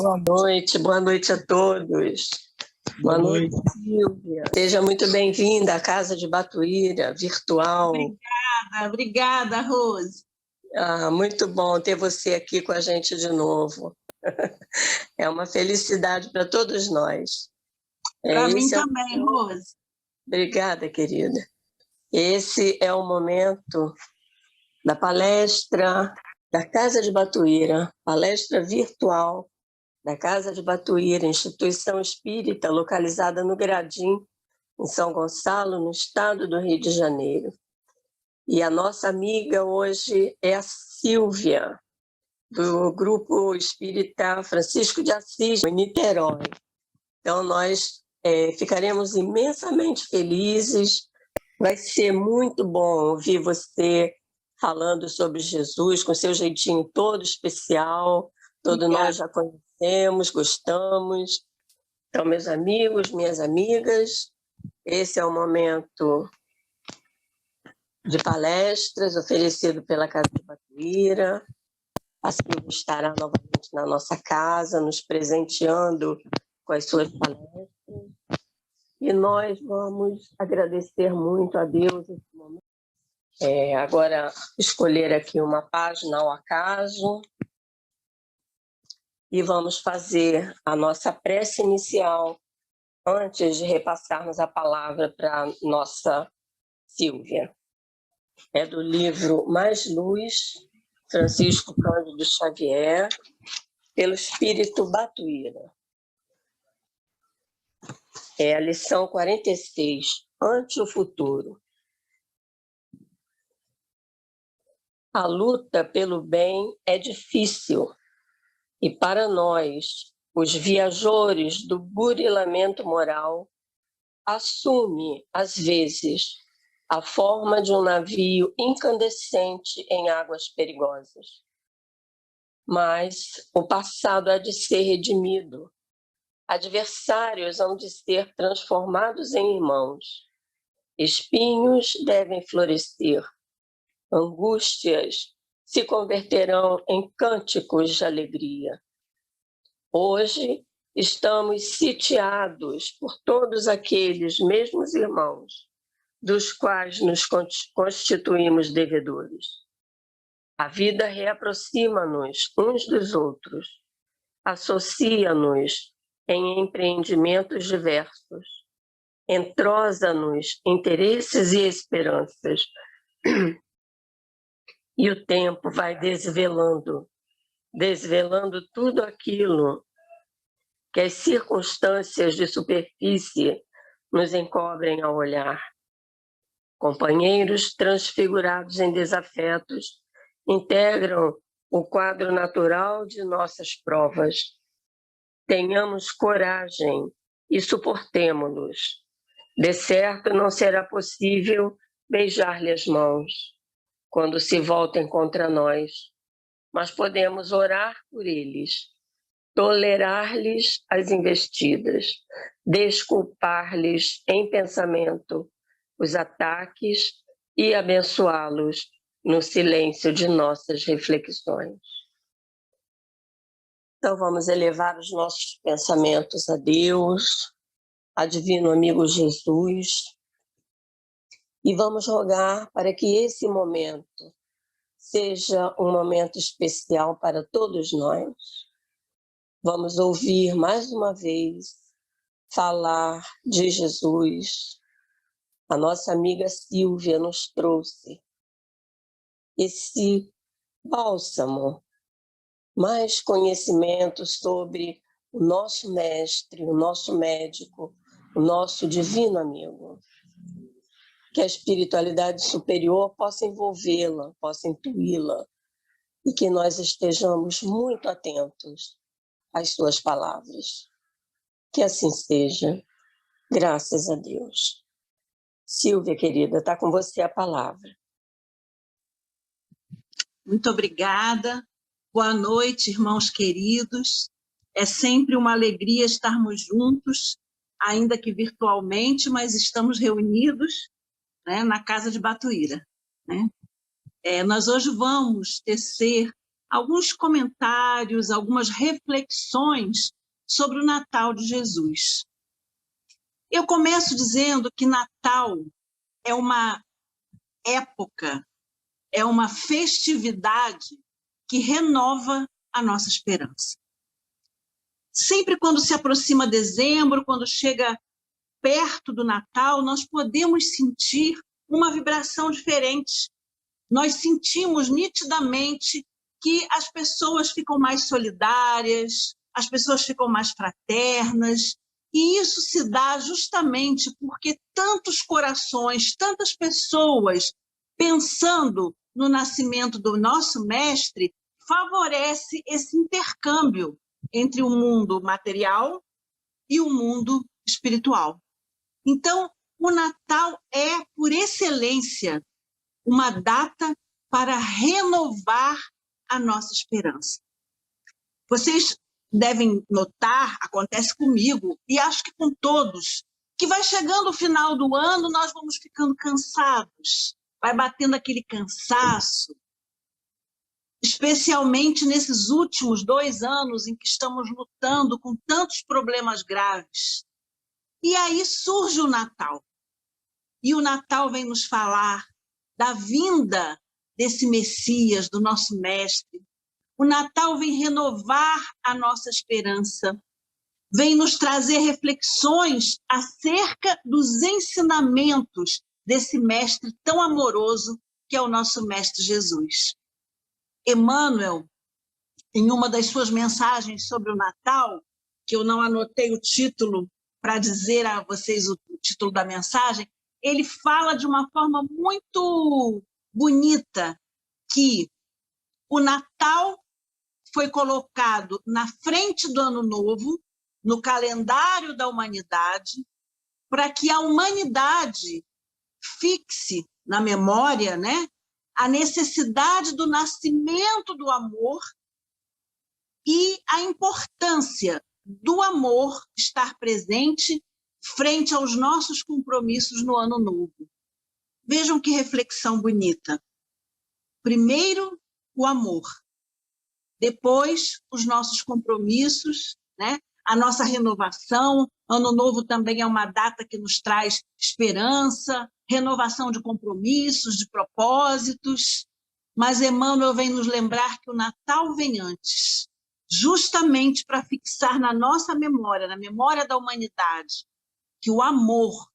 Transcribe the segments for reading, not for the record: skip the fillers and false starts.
Boa noite a todos. Boa noite, Silvia. Seja muito bem-vinda à Casa de Batuíra, virtual. Obrigada, Rose. Muito bom ter você aqui com a gente de novo. É uma felicidade para todos nós. Para mim também, Rose. Obrigada, querida. Esse é o momento da palestra da Casa de Batuíra, palestra virtual da Casa de Batuíra, instituição espírita localizada no Gradim, em São Gonçalo, no estado do Rio de Janeiro. E a nossa amiga hoje é a Silvia, do Grupo Espírita Francisco de Assis, em Niterói. Então, nós ficaremos imensamente felizes. Vai ser muito bom ouvir você falando sobre Jesus, com seu jeitinho todo especial. Todos nós já conhecemos, gostamos. Então, meus amigos, minhas amigas, esse é o momento de palestras oferecido pela Casa de Batuíra. A Silvia estará novamente na nossa casa, nos presenteando com as suas palestras. E nós vamos agradecer muito a Deus nesse momento. Agora, escolher aqui uma página ao acaso e vamos fazer a nossa prece inicial antes de repassarmos a palavra para a nossa Silvia. É do livro Mais Luz, Francisco Cândido Xavier, pelo Espírito Batuíra. É a lição 46, Ante o Futuro. A luta pelo bem é difícil e para nós, os viajores do burilamento moral, assume, às vezes, a forma de um navio incandescente em águas perigosas. Mas o passado há de ser redimido. Adversários hão de ser transformados em irmãos. Espinhos devem florescer. Angústias se converterão em cânticos de alegria. Hoje estamos sitiados por todos aqueles mesmos irmãos, dos quais nos constituímos devedores. A vida reaproxima-nos uns dos outros, associa-nos em empreendimentos diversos, entrosa-nos interesses e esperanças, e o tempo vai desvelando tudo aquilo que as circunstâncias de superfície nos encobrem ao olhar. Companheiros transfigurados em desafetos integram o quadro natural de nossas provas. Tenhamos coragem e suportemo-los. De certo, não será possível beijar-lhe as mãos quando se voltem contra nós, mas podemos orar por eles, tolerar-lhes as investidas, desculpar-lhes em pensamento os ataques e abençoá-los no silêncio de nossas reflexões. Então vamos elevar os nossos pensamentos a Deus, a Divino Amigo Jesus, e vamos rogar para que esse momento seja um momento especial para todos nós. Vamos ouvir mais uma vez falar de Jesus. A nossa amiga Silvia nos trouxe esse bálsamo, mais conhecimento sobre o nosso mestre, o nosso médico, o nosso divino amigo. Que a espiritualidade superior possa envolvê-la, possa intuí-la, e que nós estejamos muito atentos às suas palavras. Que assim seja, graças a Deus. Silvia, querida, está com você a palavra. Muito obrigada. Boa noite, irmãos queridos. É sempre uma alegria estarmos juntos, ainda que virtualmente, mas estamos reunidos, né, na Casa de Batuíra. Né? Nós hoje vamos tecer alguns comentários, algumas reflexões sobre o Natal de Jesus. Eu começo dizendo que Natal é uma época, é uma festividade que renova a nossa esperança. Sempre quando se aproxima dezembro, quando chega perto do Natal, nós podemos sentir uma vibração diferente. Nós sentimos nitidamente que as pessoas ficam mais solidárias, as pessoas ficam mais fraternas, e isso se dá justamente porque tantos corações, tantas pessoas pensando no nascimento do nosso mestre, favorece esse intercâmbio entre o mundo material e o mundo espiritual. Então, o Natal é, por excelência, uma data para renovar a nossa esperança. Vocês devem notar, acontece comigo, e acho que com todos, que vai chegando o final do ano, nós vamos ficando cansados, vai batendo aquele cansaço, especialmente nesses últimos 2 anos em que estamos lutando com tantos problemas graves. E aí surge o Natal. E o Natal vem nos falar da vinda desse Messias, do nosso Mestre. O Natal vem renovar a nossa esperança, vem nos trazer reflexões acerca dos ensinamentos desse Mestre tão amoroso que é o nosso Mestre Jesus. Emmanuel, em uma das suas mensagens sobre o Natal, que eu não anotei o título para dizer a vocês o título da mensagem, ele fala de uma forma muito bonita que o Natal foi colocado na frente do Ano Novo, no calendário da humanidade, para que a humanidade fixe na memória, né, a necessidade do nascimento do amor e a importância do amor estar presente frente aos nossos compromissos no Ano Novo. Vejam que reflexão bonita. Primeiro, o amor. Depois, os nossos compromissos, né? A nossa renovação. Ano Novo também é uma data que nos traz esperança, renovação de compromissos, de propósitos. Mas Emmanuel vem nos lembrar que o Natal vem antes, justamente para fixar na nossa memória, na memória da humanidade, que o amor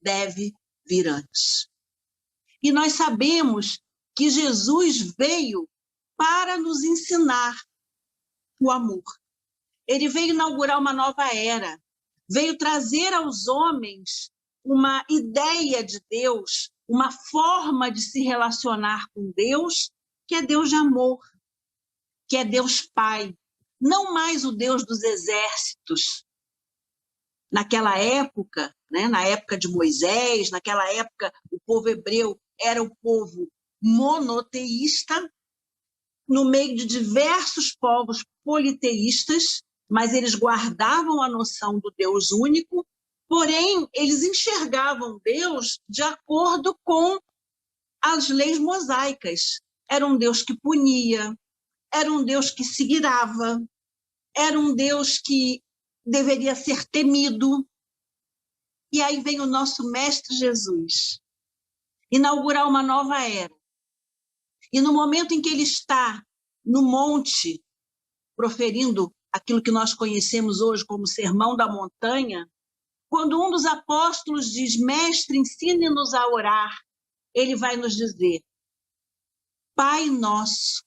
deve vir antes. E nós sabemos que Jesus veio para nos ensinar o amor. Ele veio inaugurar uma nova era, veio trazer aos homens uma ideia de Deus, uma forma de se relacionar com Deus, que é Deus de amor, que é Deus Pai, não mais o Deus dos exércitos. Naquela época, né, na época de Moisés, naquela época o povo hebreu era o povo monoteísta, no meio de diversos povos politeístas, mas eles guardavam a noção do Deus único, porém eles enxergavam Deus de acordo com as leis mosaicas. Era um Deus que punia, era um Deus que se irava, era um Deus que deveria ser temido. E aí vem o nosso Mestre Jesus, inaugurar uma nova era. E no momento em que ele está no monte, proferindo aquilo que nós conhecemos hoje como Sermão da Montanha, quando um dos apóstolos diz, Mestre, ensine-nos a orar, ele vai nos dizer, Pai nosso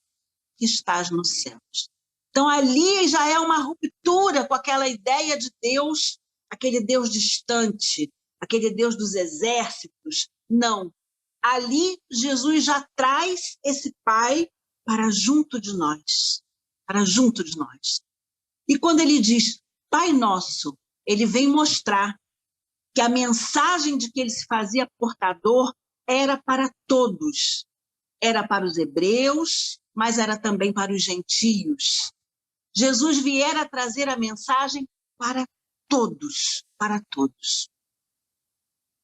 que estás nos céus. Então ali já é uma ruptura com aquela ideia de Deus, aquele Deus distante, aquele Deus dos exércitos. Não. Ali Jesus já traz esse Pai para junto de nós, para junto de nós. E quando ele diz Pai Nosso, ele vem mostrar que a mensagem de que ele se fazia portador era para todos. Era para os hebreus, mas era também para os gentios. Jesus viera trazer a mensagem para todos, para todos.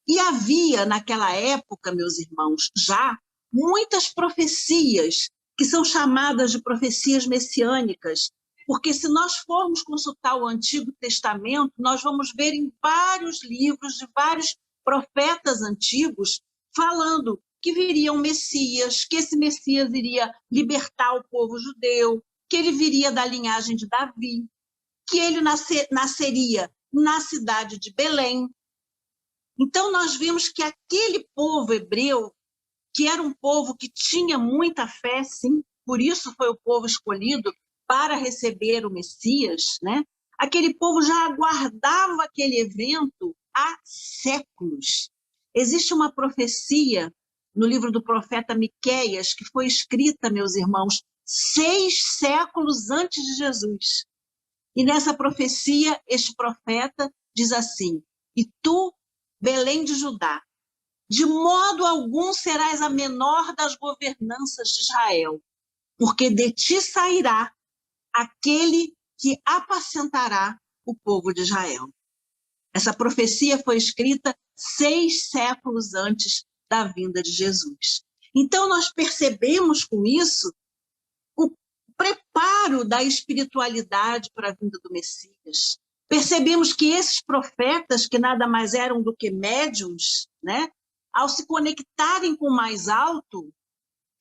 E havia, naquela época, meus irmãos, já muitas profecias que são chamadas de profecias messiânicas, porque se nós formos consultar o Antigo Testamento, nós vamos ver em vários livros de vários profetas antigos falando que viria um Messias, que esse Messias iria libertar o povo judeu, que ele viria da linhagem de Davi, que ele nasceria na cidade de Belém. Então, nós vimos que aquele povo hebreu, que era um povo que tinha muita fé, sim, por isso foi o povo escolhido para receber o Messias, né? Aquele povo já aguardava aquele evento há séculos. Existe uma profecia no livro do profeta Miqueias, que foi escrita, meus irmãos, 6 séculos antes de Jesus. E nessa profecia, este profeta diz assim: e tu, Belém de Judá, de modo algum serás a menor das governanças de Israel, porque de ti sairá aquele que apacentará o povo de Israel. Essa profecia foi escrita 6 séculos antes da vinda de Jesus. Então, nós percebemos com isso o preparo da espiritualidade para a vinda do Messias. Percebemos que esses profetas, que nada mais eram do que médiuns, né, ao se conectarem com o mais alto,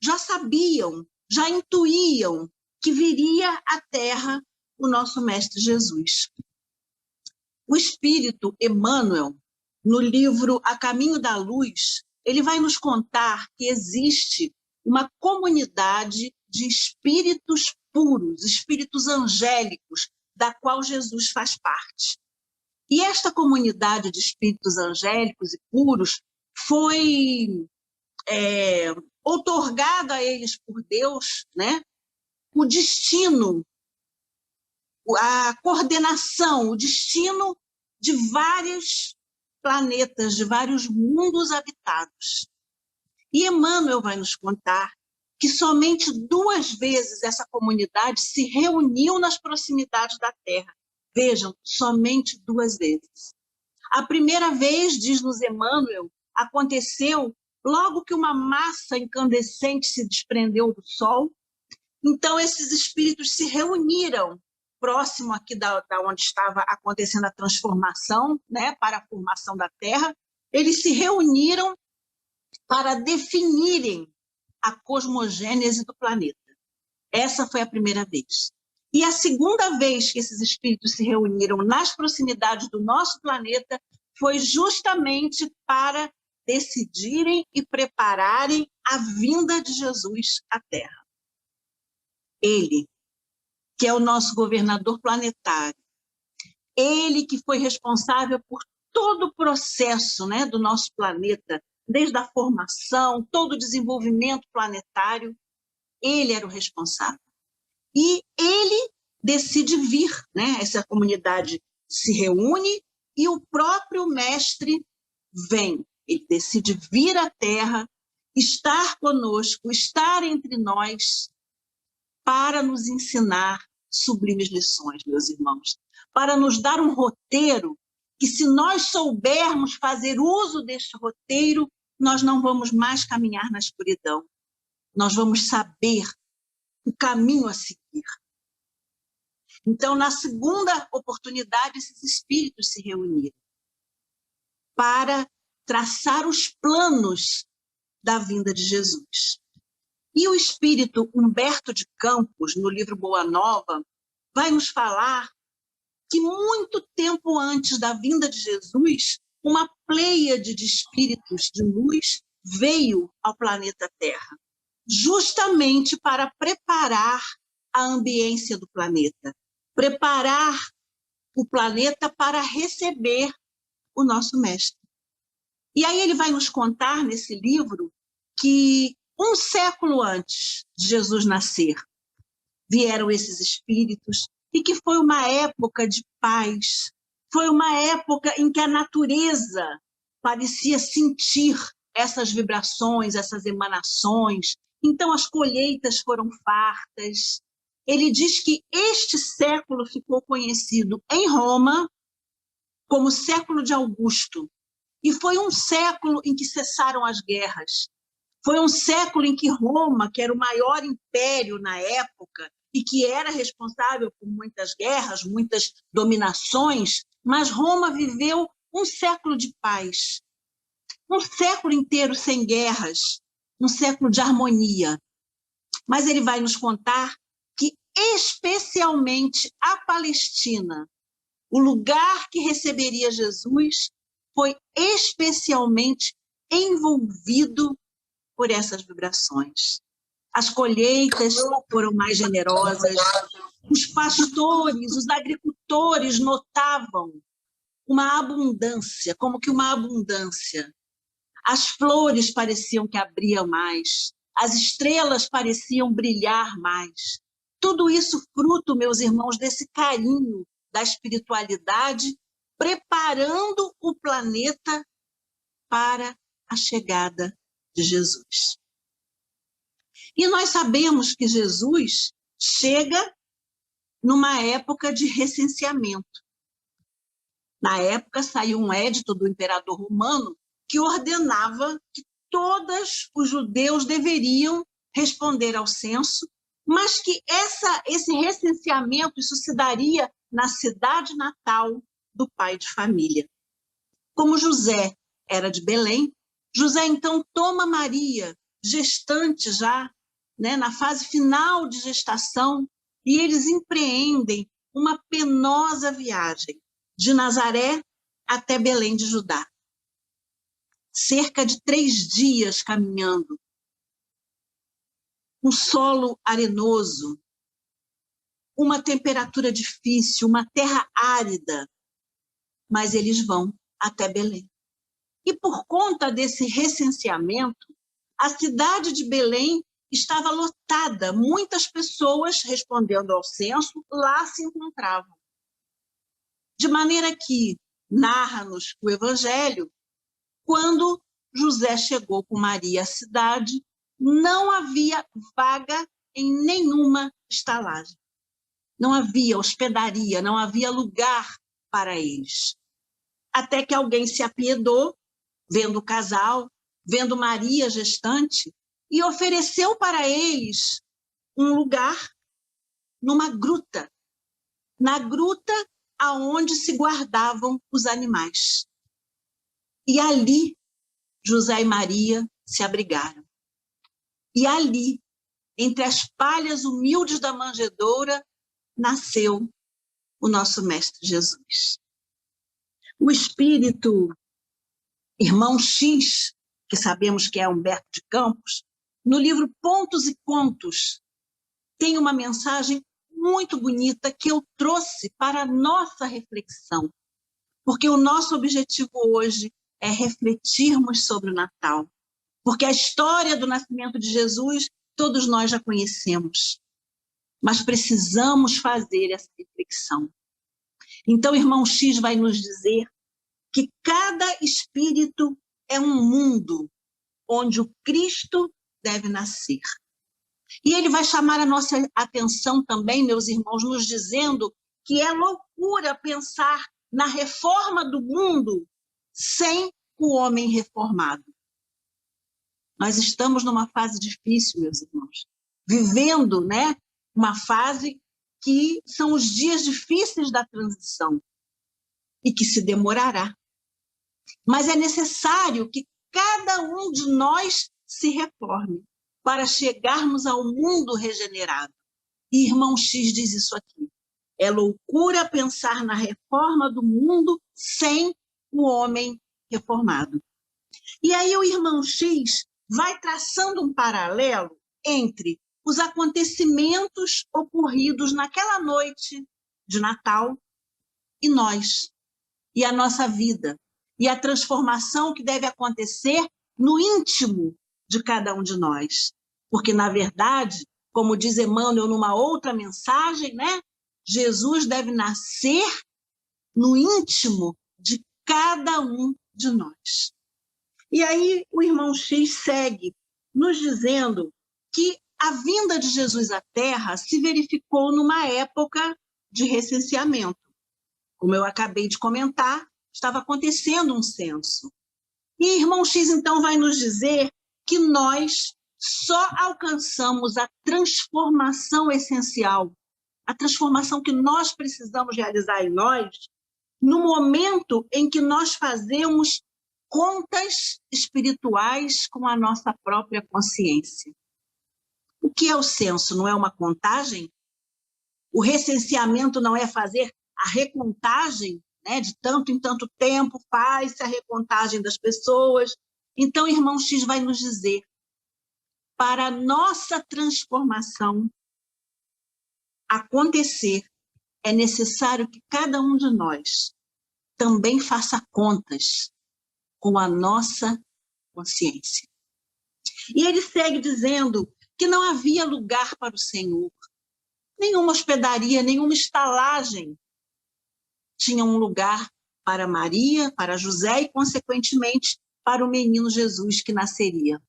já sabiam, já intuíam que viria à Terra o nosso Mestre Jesus. O Espírito Emmanuel, no livro A Caminho da Luz, ele vai nos contar que existe uma comunidade de espíritos puros, espíritos angélicos, da qual Jesus faz parte. E esta comunidade de espíritos angélicos e puros foi outorgada a eles por Deus, né, o destino, a coordenação, o destino de vários planetas, de vários mundos habitados. E Emmanuel vai nos contar que somente 2 vezes essa comunidade se reuniu nas proximidades da Terra. Vejam, somente 2 vezes. A primeira vez, diz-nos Emmanuel, aconteceu logo que uma massa incandescente se desprendeu do Sol. Então, esses espíritos se reuniram próximo aqui da onde estava acontecendo a transformação, né, para a formação da Terra. Eles se reuniram para definirem a cosmogênese do planeta. Essa foi a primeira vez. E a segunda vez que esses espíritos se reuniram nas proximidades do nosso planeta foi justamente para decidirem e prepararem a vinda de Jesus à Terra. Ele, que é o nosso governador planetário, ele que foi responsável por todo o processo, né, do nosso planeta, desde a formação, todo o desenvolvimento planetário, ele era o responsável. E ele decide vir, né? Essa comunidade se reúne e o próprio mestre vem. Ele decide vir à Terra, estar conosco, estar entre nós, para nos ensinar sublimes lições, meus irmãos, para nos dar um roteiro que, se nós soubermos fazer uso deste roteiro, nós não vamos mais caminhar na escuridão. Nós vamos saber o caminho a seguir. Então, na segunda oportunidade, esses espíritos se reuniram para traçar os planos da vinda de Jesus. E o espírito Humberto de Campos, no livro Boa Nova, vai nos falar que muito tempo antes da vinda de Jesus, uma pleiade de espíritos de luz veio ao planeta Terra, justamente para preparar a ambiência do planeta, preparar o planeta para receber o nosso mestre. E aí ele vai nos contar nesse livro que 1 século antes de Jesus nascer, vieram esses espíritos e que foi uma época de paz, foi uma época em que a natureza parecia sentir essas vibrações, essas emanações. Então as colheitas foram fartas. Ele diz que este século ficou conhecido em Roma como século de Augusto, e foi um século em que cessaram as guerras. Foi um século em que Roma, que era o maior império na época, e que era responsável por muitas guerras, muitas dominações, mas Roma viveu um século de paz, um século inteiro sem guerras, um século de harmonia. Mas ele vai nos contar que, especialmente a Palestina, o lugar que receberia Jesus, foi especialmente envolvido por essas vibrações. As colheitas foram mais generosas, os pastores, os agricultores notavam uma abundância, como que uma abundância. As flores pareciam que abriam mais, as estrelas pareciam brilhar mais. Tudo isso fruto, meus irmãos, desse carinho da espiritualidade, preparando o planeta para a chegada de Jesus. E nós sabemos que Jesus chega numa época de recenseamento. Na época saiu um édito do imperador romano que ordenava que todos os judeus deveriam responder ao censo, mas que esse recenseamento, isso se daria na cidade natal do pai de família. Como José era de Belém, José então toma Maria, gestante já, né, na fase final de gestação, e eles empreendem uma penosa viagem de Nazaré até Belém de Judá. Cerca de 3 dias caminhando, um solo arenoso, uma temperatura difícil, uma terra árida, mas eles vão até Belém. E por conta desse recenseamento, a cidade de Belém estava lotada, muitas pessoas respondendo ao censo lá se encontravam. De maneira que, narra-nos o Evangelho, quando José chegou com Maria à cidade, não havia vaga em nenhuma estalagem. Não havia hospedaria, não havia lugar para eles. Até que alguém se apiedou, vendo o casal, vendo Maria gestante, e ofereceu para eles um lugar numa gruta, na gruta aonde se guardavam os animais. E ali, José e Maria se abrigaram. E ali, entre as palhas humildes da manjedoura, nasceu o nosso Mestre Jesus. O espírito Irmão X, que sabemos que é Humberto de Campos, no livro Pontos e Contos, tem uma mensagem muito bonita que eu trouxe para a nossa reflexão, porque o nosso objetivo hoje é refletirmos sobre o Natal, porque a história do nascimento de Jesus todos nós já conhecemos, mas precisamos fazer essa reflexão. Então, irmão X vai nos dizer que cada espírito é um mundo onde o Cristo deve nascer. E ele vai chamar a nossa atenção também, meus irmãos, nos dizendo que é loucura pensar na reforma do mundo sem o homem reformado. Nós estamos numa fase difícil, meus irmãos, vivendo, né, uma fase que são os dias difíceis da transição e que se demorará. Mas é necessário que cada um de nós se reforme para chegarmos ao mundo regenerado. E irmão X diz isso aqui. É loucura pensar na reforma do mundo sem o homem reformado. E aí o irmão X vai traçando um paralelo entre os acontecimentos ocorridos naquela noite de Natal e nós, e a nossa vida, e a transformação que deve acontecer no íntimo de cada um de nós. Porque, na verdade, como diz Emmanuel numa outra mensagem, né, Jesus deve nascer no íntimo de cada um de nós. E aí o irmão X segue nos dizendo que a vinda de Jesus à Terra se verificou numa época de recenseamento. Como eu acabei de comentar, estava acontecendo um censo. E irmão X, então, vai nos dizer que nós só alcançamos a transformação essencial, a transformação que nós precisamos realizar em nós, no momento em que nós fazemos contas espirituais com a nossa própria consciência. O que é o censo? Não é uma contagem? O recenseamento não é fazer a recontagem, né? De tanto em tanto tempo faz-se a recontagem das pessoas. Então, irmão X vai nos dizer, para a nossa transformação acontecer, é necessário que cada um de nós também faça contas com a nossa consciência. E ele segue dizendo que não havia lugar para o Senhor. Nenhuma hospedaria, nenhuma estalagem tinha um lugar para Maria, para José e, consequentemente, para o menino Jesus que nasceria.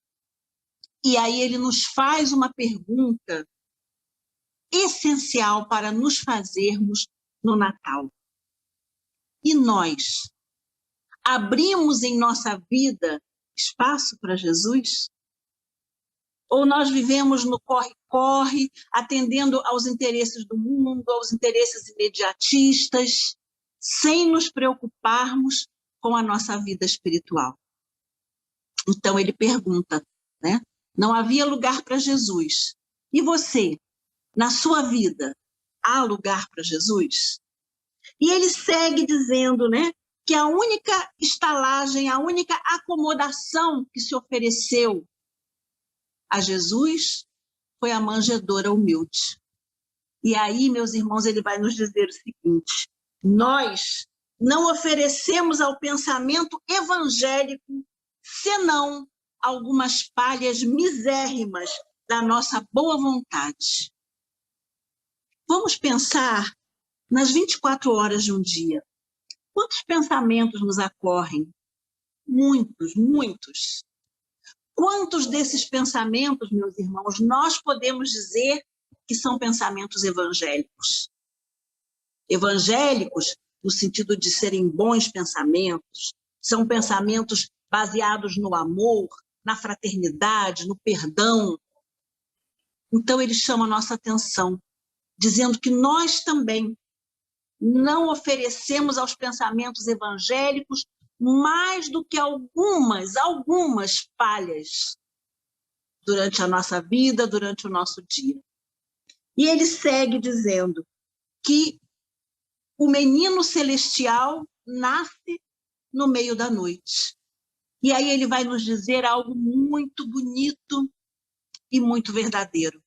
E aí ele nos faz uma pergunta essencial para nos fazermos no Natal. E nós abrimos em nossa vida espaço para Jesus? Ou nós vivemos no corre-corre, atendendo aos interesses do mundo, aos interesses imediatistas, sem nos preocuparmos com a nossa vida espiritual? Então ele pergunta, né? Não havia lugar para Jesus. E você, na sua vida, há lugar para Jesus? E ele segue dizendo, né, que a única estalagem, a única acomodação que se ofereceu a Jesus foi a manjedoura humilde. E aí, meus irmãos, ele vai nos dizer o seguinte: nós não oferecemos ao pensamento evangélico senão algumas palhas misérrimas da nossa boa vontade. Vamos pensar nas 24 horas de um dia. Quantos pensamentos nos ocorrem? Muitos, muitos. Quantos desses pensamentos, meus irmãos, nós podemos dizer que são pensamentos evangélicos? Evangélicos, no sentido de serem bons pensamentos, são pensamentos baseados no amor, na fraternidade, no perdão. Então, ele chama a nossa atenção, dizendo que nós também não oferecemos aos pensamentos evangélicos mais do que algumas palhas durante a nossa vida, durante o nosso dia. E ele segue dizendo que o menino celestial nasce no meio da noite. E aí ele vai nos dizer algo muito bonito e muito verdadeiro.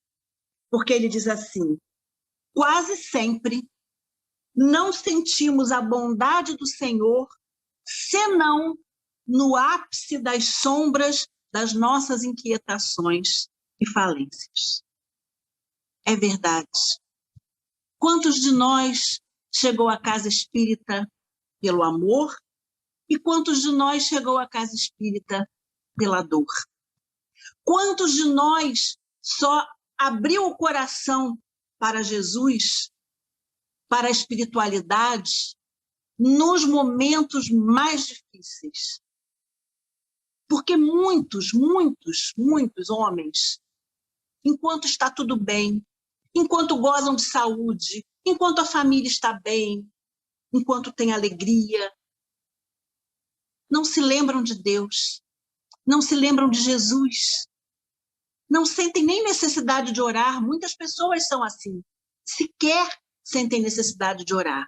Porque ele diz assim: quase sempre não sentimos a bondade do Senhor senão no ápice das sombras das nossas inquietações e falências. É verdade. Quantos de nós chegou à casa espírita pelo amor e quantos de nós chegou à casa espírita pela dor? Quantos de nós só abriu o coração para Jesus, para a espiritualidade, nos momentos mais difíceis? Porque muitos homens, enquanto está tudo bem, enquanto gozam de saúde, enquanto a família está bem, enquanto tem alegria, não se lembram de Deus, não se lembram de Jesus, não sentem nem necessidade de orar. Muitas pessoas são assim, sequer sentem necessidade de orar.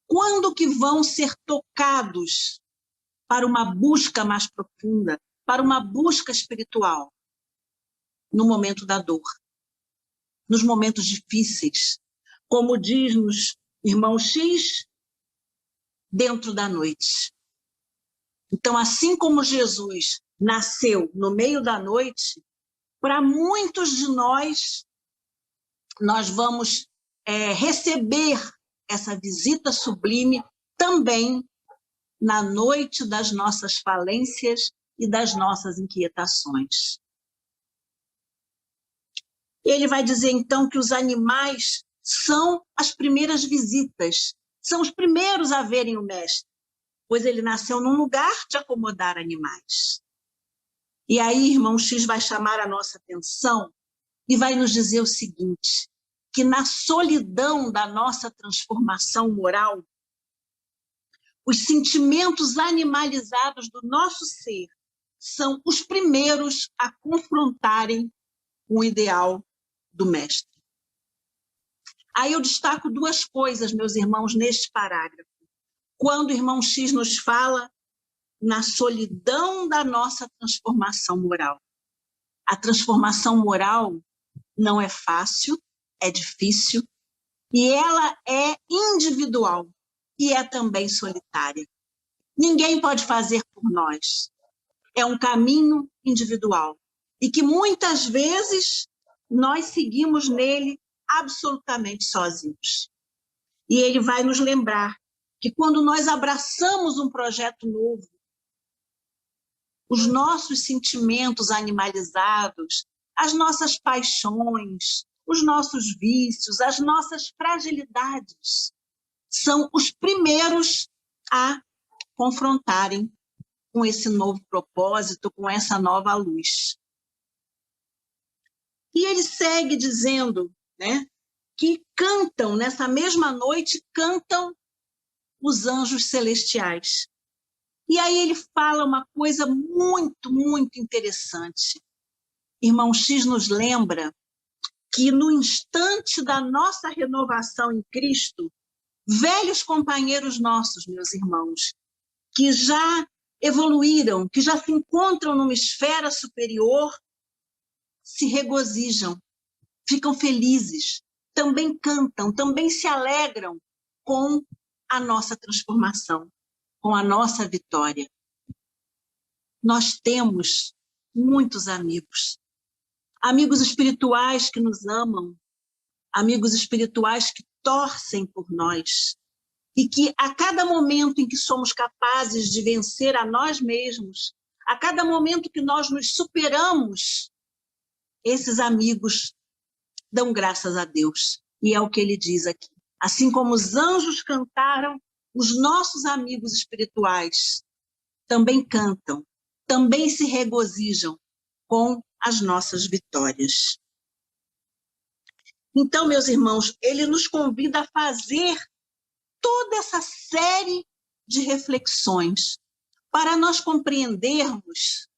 Quando que vão ser tocados para uma busca mais profunda, para uma busca espiritual? No momento da dor, nos momentos difíceis, como diz-nos irmão X, dentro da noite. Então, assim como Jesus nasceu no meio da noite, para muitos de nós vamos receber essa visita sublime também na noite das nossas falências e das nossas inquietações. Ele vai dizer, então, que os animais são as primeiras visitas, são os primeiros a verem o Mestre, pois ele nasceu num lugar de acomodar animais. E aí, irmão X vai chamar a nossa atenção e vai nos dizer o seguinte, que na solidão da nossa transformação moral, os sentimentos animalizados do nosso ser são os primeiros a confrontarem o ideal do mestre. Aí eu destaco duas coisas, meus irmãos, neste parágrafo. Quando o irmão X nos fala na solidão da nossa transformação moral. A transformação moral não é fácil, é difícil, e ela é individual e é também solitária. Ninguém pode fazer por nós. É um caminho individual e que muitas vezes nós seguimos nele absolutamente sozinhos. E ele vai nos lembrar que quando nós abraçamos um projeto novo, os nossos sentimentos animalizados, as nossas paixões, os nossos vícios, as nossas fragilidades, são os primeiros a confrontarem com esse novo propósito, com essa nova luz. E ele segue dizendo, né, que cantam, nessa mesma noite, cantam os anjos celestiais. E aí ele fala uma coisa muito, muito interessante. Irmão X nos lembra que no instante da nossa renovação em Cristo, velhos companheiros nossos, meus irmãos, que já evoluíram, que já se encontram numa esfera superior, se regozijam, ficam felizes, também cantam, também se alegram com a nossa transformação, com a nossa vitória. Nós temos muitos amigos, amigos espirituais que nos amam, amigos espirituais que torcem por nós, e que a cada momento em que somos capazes de vencer a nós mesmos, a cada momento que nós nos superamos, esses amigos dão graças a Deus. E é o que ele diz aqui. Assim como os anjos cantaram, os nossos amigos espirituais também cantam, também se regozijam com as nossas vitórias. Então, meus irmãos, ele nos convida a fazer toda essa série de reflexões para nós compreendermos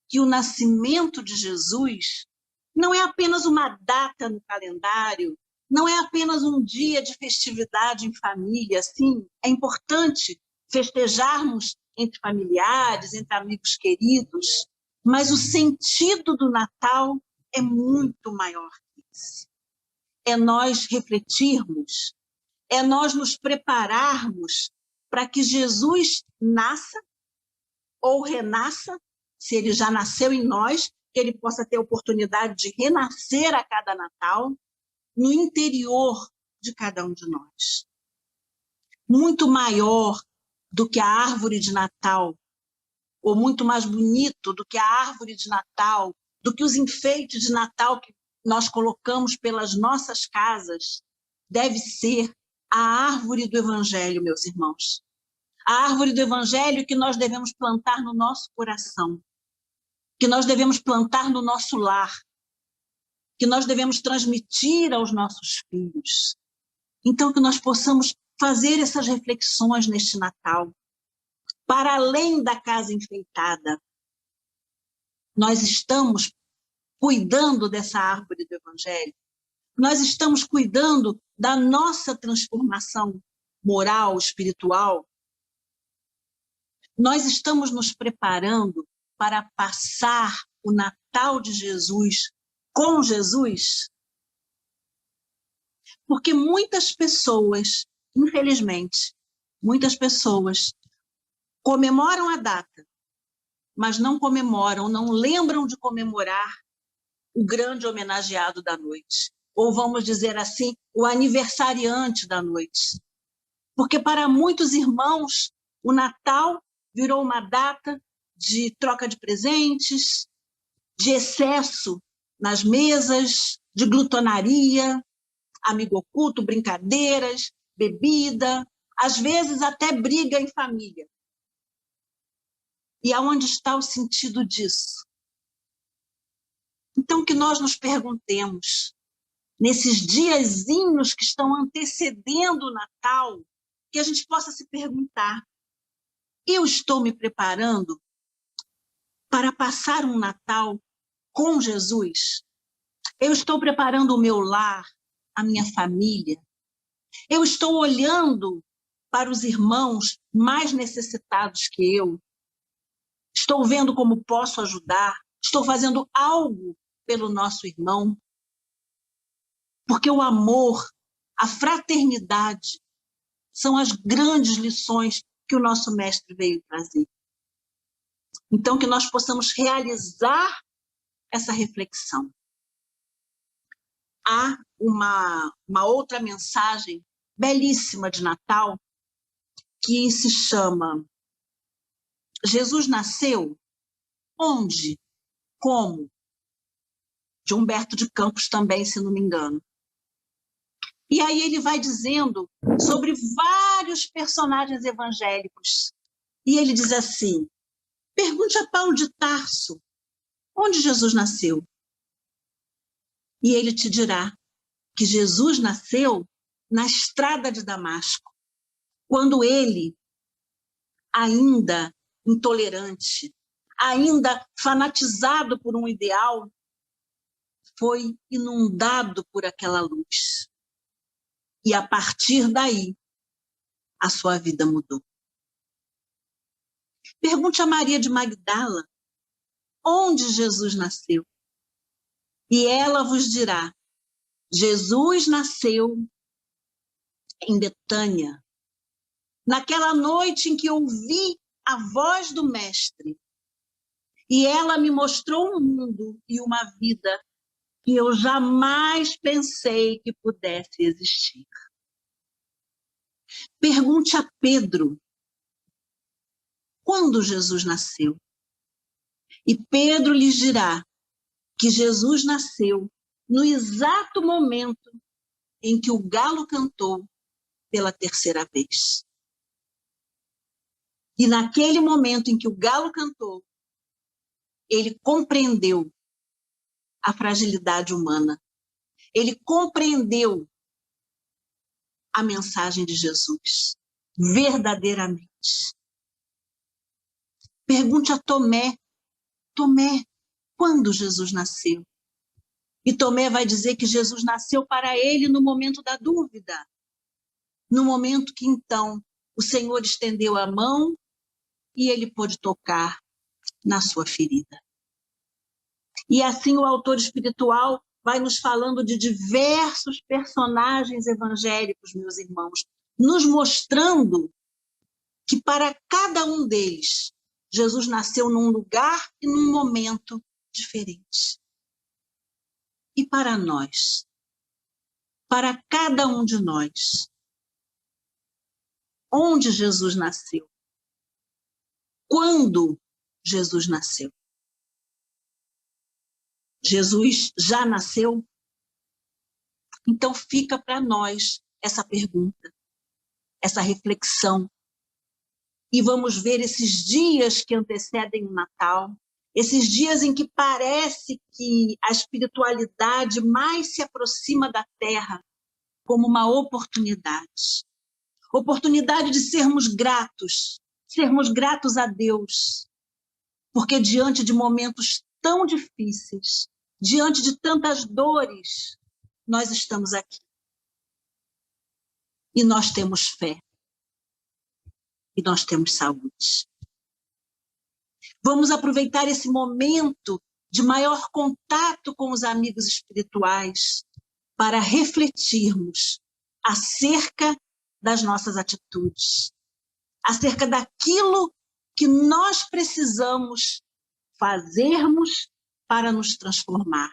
que o nascimento de Jesus não é apenas uma data no calendário, não é apenas um dia de festividade em família. Sim, é importante festejarmos entre familiares, entre amigos queridos, mas o sentido do Natal é muito maior que isso. É nós refletirmos, é nós nos prepararmos para que Jesus nasça ou renasça, se ele já nasceu em nós, que ele possa ter a oportunidade de renascer a cada Natal, no interior de cada um de nós. Muito maior do que a árvore de Natal, ou muito mais bonito do que a árvore de Natal, do que os enfeites de Natal que nós colocamos pelas nossas casas, deve ser a árvore do Evangelho, meus irmãos. A árvore do Evangelho que nós devemos plantar no nosso coração, que nós devemos plantar no nosso lar, que nós devemos transmitir aos nossos filhos. Então, que nós possamos fazer essas reflexões neste Natal, para além da casa enfeitada. Nós estamos cuidando dessa árvore do Evangelho, nós estamos cuidando da nossa transformação moral, espiritual, nós estamos nos preparando para passar o Natal de Jesus com Jesus, porque muitas pessoas, infelizmente, muitas pessoas comemoram a data, mas não comemoram, não lembram de comemorar o grande homenageado da noite, ou vamos dizer assim, o aniversariante da noite. Porque para muitos irmãos, o Natal virou uma data de troca de presentes, de excesso nas mesas, de glutonaria, amigo oculto, brincadeiras, bebida, às vezes até briga em família. E aonde está o sentido disso? Então, que nós nos perguntemos, nesses diazinhos que estão antecedendo o Natal, que a gente possa se perguntar, eu estou me preparando para passar um Natal com Jesus? Eu estou preparando o meu lar, a minha família? Eu estou olhando para os irmãos mais necessitados que eu? Estou vendo como posso ajudar? Estou fazendo algo pelo nosso irmão? Porque o amor, a fraternidade, são as grandes lições que o nosso mestre veio trazer. Então, que nós possamos realizar essa reflexão. Há uma outra mensagem belíssima de Natal, que se chama Jesus nasceu onde? Como? De Humberto de Campos também, se não me engano. E aí ele vai dizendo sobre vários personagens evangélicos. E ele diz assim, pergunte a Paulo de Tarso, onde Jesus nasceu? E ele te dirá que Jesus nasceu na estrada de Damasco, quando ele, ainda intolerante, ainda fanatizado por um ideal, foi inundado por aquela luz. E a partir daí, a sua vida mudou. Pergunte a Maria de Magdala, onde Jesus nasceu? E ela vos dirá, Jesus nasceu em Betânia, naquela noite em que ouvi a voz do Mestre, e ela me mostrou um mundo e uma vida que eu jamais pensei que pudesse existir. Pergunte a Pedro, quando Jesus nasceu? E Pedro lhes dirá que Jesus nasceu no exato momento em que o galo cantou pela terceira vez. E naquele momento em que o galo cantou, ele compreendeu a fragilidade humana. Ele compreendeu a mensagem de Jesus, verdadeiramente. Pergunte a Tomé, Tomé, quando Jesus nasceu? E Tomé vai dizer que Jesus nasceu para ele no momento da dúvida, no momento que então o Senhor estendeu a mão e ele pôde tocar na sua ferida. E assim o autor espiritual vai nos falando de diversos personagens evangélicos, meus irmãos, nos mostrando que para cada um deles, Jesus nasceu num lugar e num momento diferente. E para nós, para cada um de nós, onde Jesus nasceu? Quando Jesus nasceu? Jesus já nasceu? Então fica para nós essa pergunta, essa reflexão. E vamos ver esses dias que antecedem o Natal, esses dias em que parece que a espiritualidade mais se aproxima da Terra como uma oportunidade. Oportunidade de sermos gratos a Deus, porque diante de momentos tão difíceis, diante de tantas dores, nós estamos aqui. E nós temos fé. E nós temos saúde. Vamos aproveitar esse momento de maior contato com os amigos espirituais para refletirmos acerca das nossas atitudes, acerca daquilo que nós precisamos fazermos para nos transformar.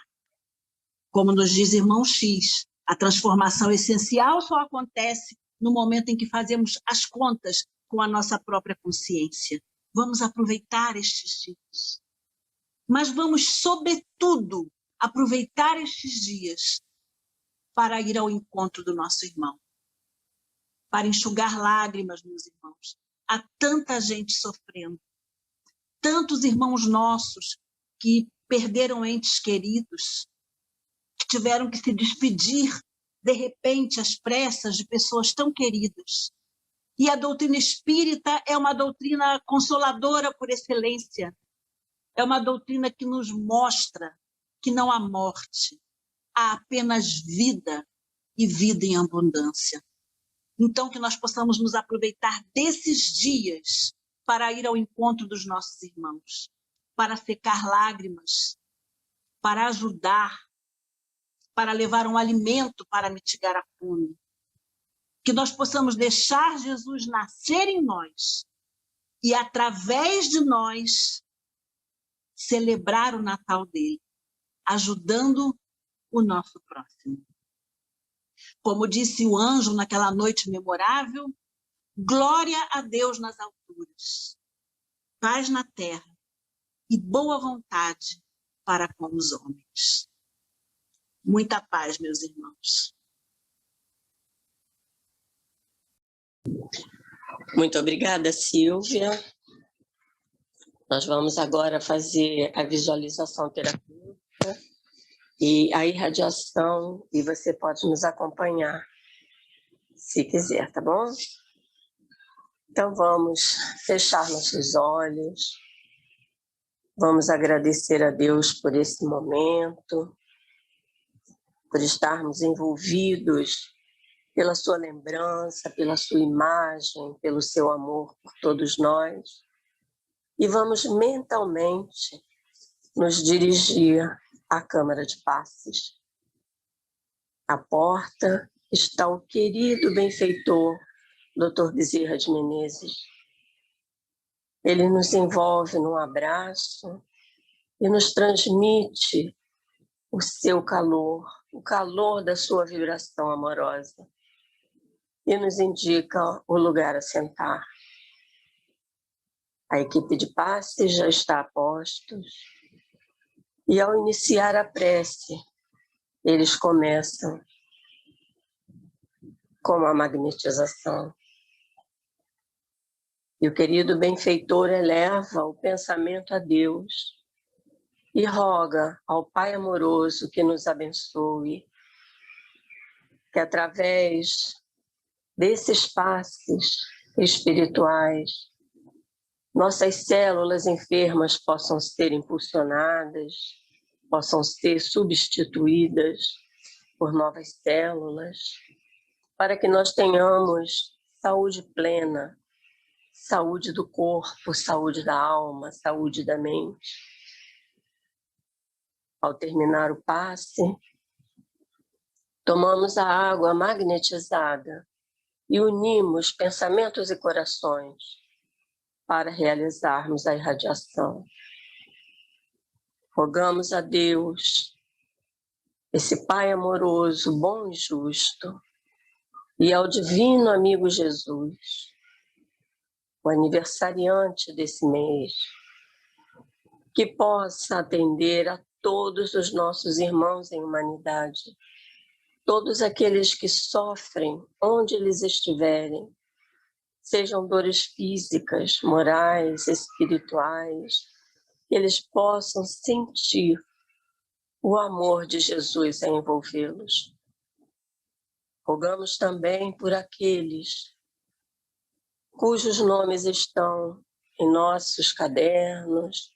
Como nos diz irmão X, a transformação essencial só acontece no momento em que fazemos as contas com a nossa própria consciência. Vamos aproveitar estes dias. Mas vamos, sobretudo, aproveitar estes dias para ir ao encontro do nosso irmão, para enxugar lágrimas, meus irmãos. Há tanta gente sofrendo, tantos irmãos nossos que perderam entes queridos, que tiveram que se despedir, de repente, às pressas, de pessoas tão queridas. E a doutrina espírita é uma doutrina consoladora por excelência. É uma doutrina que nos mostra que não há morte, há apenas vida, e vida em abundância. Então, que nós possamos nos aproveitar desses dias para ir ao encontro dos nossos irmãos, para secar lágrimas, para ajudar, para levar um alimento para mitigar a fome. Que nós possamos deixar Jesus nascer em nós e, através de nós, celebrar o Natal dele, ajudando o nosso próximo. Como disse o anjo naquela noite memorável, glória a Deus nas alturas, paz na terra e boa vontade para com os homens. Muita paz, meus irmãos. Muito obrigada, Silvia. Nós vamos agora fazer a visualização terapêutica e a irradiação, e você pode nos acompanhar, se quiser, tá bom? Então vamos fechar nossos olhos, vamos agradecer a Deus por esse momento, por estarmos envolvidos pela sua lembrança, pela sua imagem, pelo seu amor por todos nós. E vamos mentalmente nos dirigir à Câmara de Passes. À porta está o querido benfeitor, Dr. Bezerra de Menezes. Ele nos envolve num abraço e nos transmite o seu calor, o calor da sua vibração amorosa, e nos indica o lugar a sentar. A equipe de passes já está a postos, e ao iniciar a prece, eles começam com a magnetização. E o querido benfeitor eleva o pensamento a Deus e roga ao Pai amoroso que nos abençoe, que através desses passes espirituais, nossas células enfermas possam ser impulsionadas, possam ser substituídas por novas células, para que nós tenhamos saúde plena, saúde do corpo, saúde da alma, saúde da mente. Ao terminar o passe, tomamos a água magnetizada e unimos pensamentos e corações para realizarmos a irradiação. Rogamos a Deus, esse Pai amoroso, bom e justo, e ao divino amigo Jesus, o aniversariante desse mês, que possa atender a todos os nossos irmãos em humanidade, todos aqueles que sofrem onde eles estiverem, sejam dores físicas, morais, espirituais, que eles possam sentir o amor de Jesus a envolvê-los. Rogamos também por aqueles cujos nomes estão em nossos cadernos,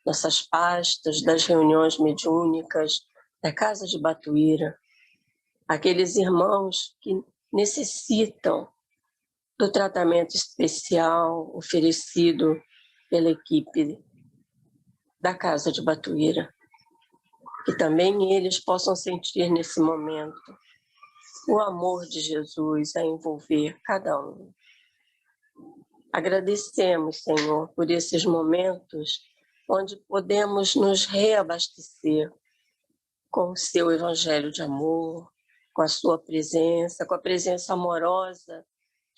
nossas pastas das reuniões mediúnicas da Casa de Batuíra, aqueles irmãos que necessitam do tratamento especial oferecido pela equipe da Casa de Batuíra, que também eles possam sentir nesse momento o amor de Jesus a envolver cada um. Agradecemos, Senhor, por esses momentos onde podemos nos reabastecer com o seu evangelho de amor, com a sua presença, com a presença amorosa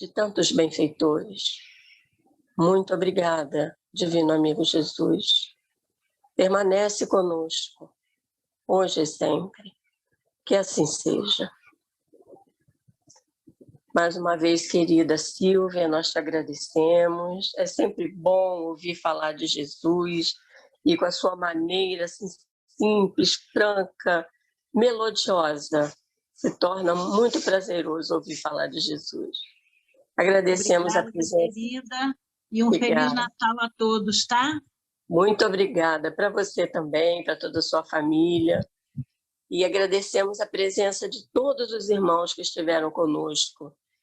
de tantos benfeitores. Muito obrigada, divino amigo Jesus. Permanece conosco, hoje e sempre. Que assim seja. Mais uma vez, querida Silvia, nós te agradecemos. É sempre bom ouvir falar de Jesus, e com a sua maneira assim, simples, franca, melodiosa, se torna muito prazeroso ouvir falar de Jesus. Agradecemos a Obrigada, presença. querida, e um Feliz Obrigada. Natal a todos, tá? Muito obrigada para você também, para toda a sua família. E agradecemos a presença de todos os irmãos que estiveram conosco